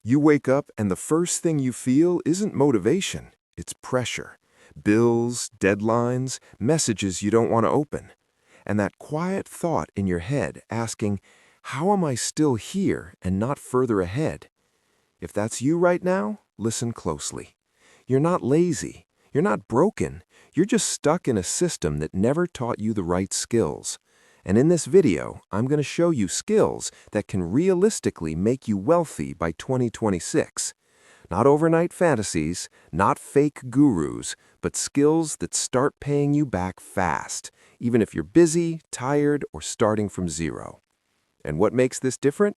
You wake up and the first thing you feel isn't motivation, it's pressure. Bills, deadlines, messages you don't want to open. And that quiet thought in your head asking, how am I still here and not further ahead? If that's you right now, listen closely. You're not lazy. You're not broken. You're just stuck in a system that never taught you the right skills. And in this video, I'm going to show you skills that can realistically make you wealthy by 2026. Not overnight fantasies, not fake gurus, but skills that start paying you back fast, even if you're busy, tired, or starting from zero. And what makes this different?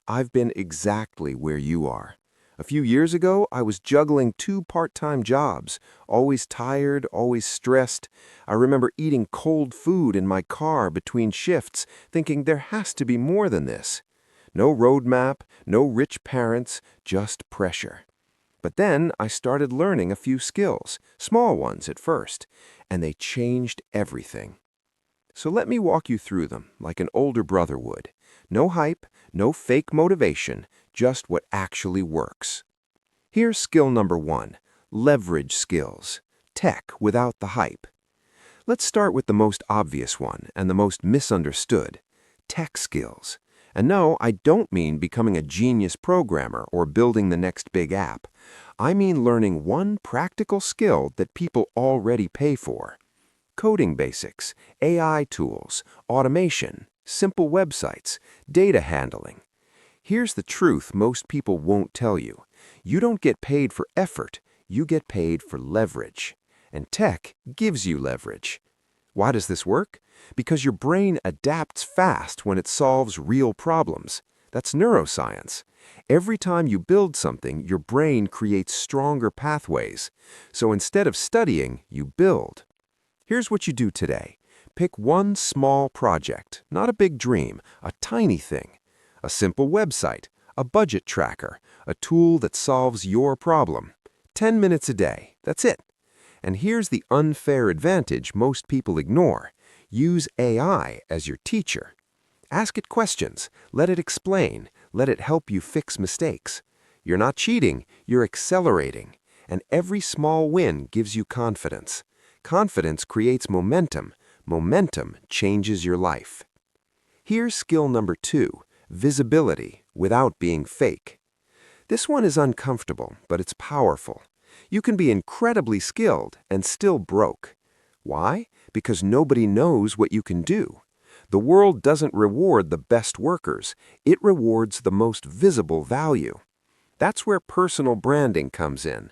I've been exactly where you are. A few years ago, I was juggling 2 part-time jobs, always tired, always stressed. I remember eating cold food in my car between shifts, thinking there has to be more than this. No roadmap, no rich parents, just pressure. But then I started learning a few skills, small ones at first, and they changed everything. So let me walk you through them like an older brother would. No hype, no fake motivation, just what actually works. Here's skill number 1, leverage skills, tech without the hype. Let's start with the most obvious one and the most misunderstood, tech skills. And no, I don't mean becoming a genius programmer or building the next big app. I mean learning one practical skill that people already pay for. Coding basics, AI tools, automation, simple websites, data handling. Here's the truth most people won't tell you. You don't get paid for effort, you get paid for leverage. And tech gives you leverage. Why does this work? Because your brain adapts fast when it solves real problems. That's neuroscience. Every time you build something, your brain creates stronger pathways. So instead of studying, you build. Here's what you do today. Pick one small project, not a big dream, a tiny thing. A simple website, a budget tracker, a tool that solves your problem. 10 minutes a day, that's it. And here's the unfair advantage most people ignore. Use AI as your teacher. Ask it questions, let it explain, let it help you fix mistakes. You're not cheating, you're accelerating. And every small win gives you confidence. Confidence creates momentum. Momentum changes your life. Here's skill number 2, visibility without being fake. This one is uncomfortable, but it's powerful. You can be incredibly skilled and still broke. Why? Because nobody knows what you can do. The world doesn't reward the best workers. It rewards the most visible value. That's where personal branding comes in.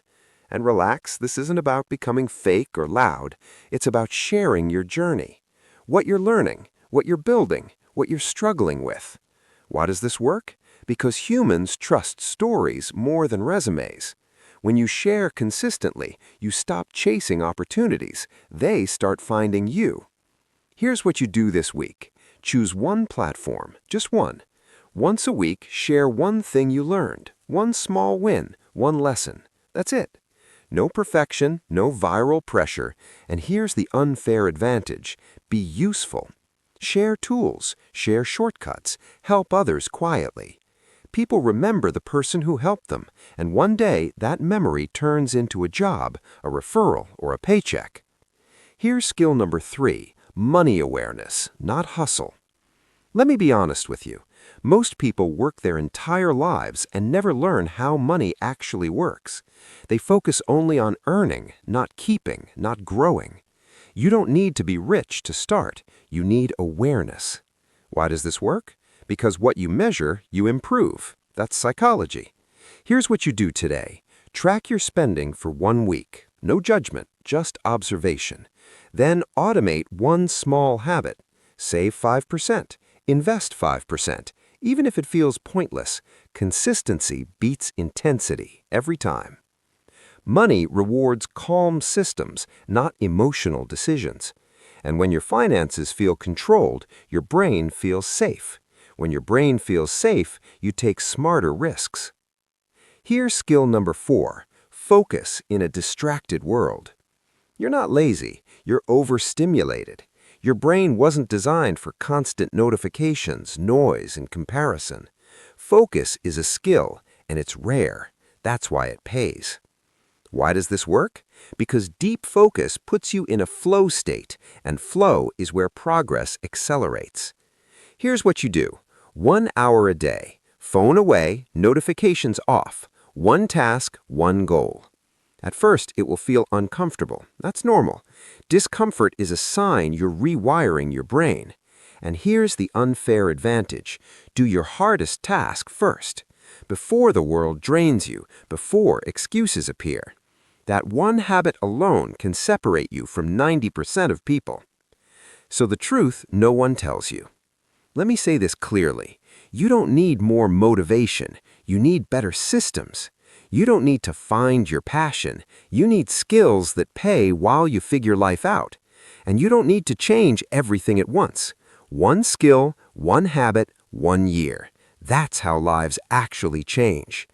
And relax, this isn't about becoming fake or loud. It's about sharing your journey. What you're learning, what you're building, what you're struggling with. Why does this work? Because humans trust stories more than resumes. When you share consistently, you stop chasing opportunities. They start finding you. Here's what you do this week. Choose one platform, just one. Once a week, share one thing you learned, one small win, one lesson. That's it. No perfection, no viral pressure, and here's the unfair advantage. Be useful. Share tools, share shortcuts, help others quietly. People remember the person who helped them, and one day that memory turns into a job, a referral, or a paycheck. Here's skill number 3, money awareness, not hustle. Let me be honest with you. Most people work their entire lives and never learn how money actually works. They focus only on earning, not keeping, not growing. You don't need to be rich to start. You need awareness. Why does this work? Because what you measure, you improve. That's psychology. Here's what you do today. Track your spending for 1 week. No judgment, just observation. Then automate one small habit. Save 5%. Invest 5%. Even if it feels pointless, consistency beats intensity every time. Money rewards calm systems, not emotional decisions. And when your finances feel controlled, your brain feels safe. When your brain feels safe, you take smarter risks. Here's skill number 4, focus in a distracted world. You're not lazy, you're overstimulated. Your brain wasn't designed for constant notifications, noise, and comparison. Focus is a skill, and it's rare. That's why it pays. Why does this work? Because deep focus puts you in a flow state, and flow is where progress accelerates. Here's what you do. 1 hour a day. Phone away, notifications off. One task, one goal. At first, it will feel uncomfortable. That's normal. Discomfort is a sign you're rewiring your brain. And here's the unfair advantage. Do your hardest task first, before the world drains you, before excuses appear. That one habit alone can separate you from 90% of people. So the truth no one tells you. Let me say this clearly. You don't need more motivation. You need better systems. You don't need to find your passion. You need skills that pay while you figure life out. And you don't need to change everything at once. One skill, one habit, 1 year. That's how lives actually change.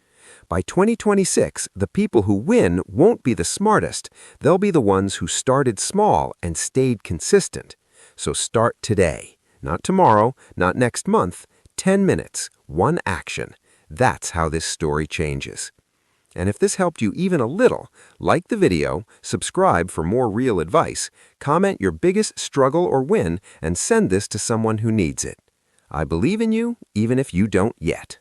By 2026, the people who win won't be the smartest. They'll be the ones who started small and stayed consistent. So start today. Not tomorrow, not next month. 10 minutes, one action. That's how this story changes. And if this helped you even a little, like the video, subscribe for more real advice, comment your biggest struggle or win, and send this to someone who needs it. I believe in you, even if you don't yet.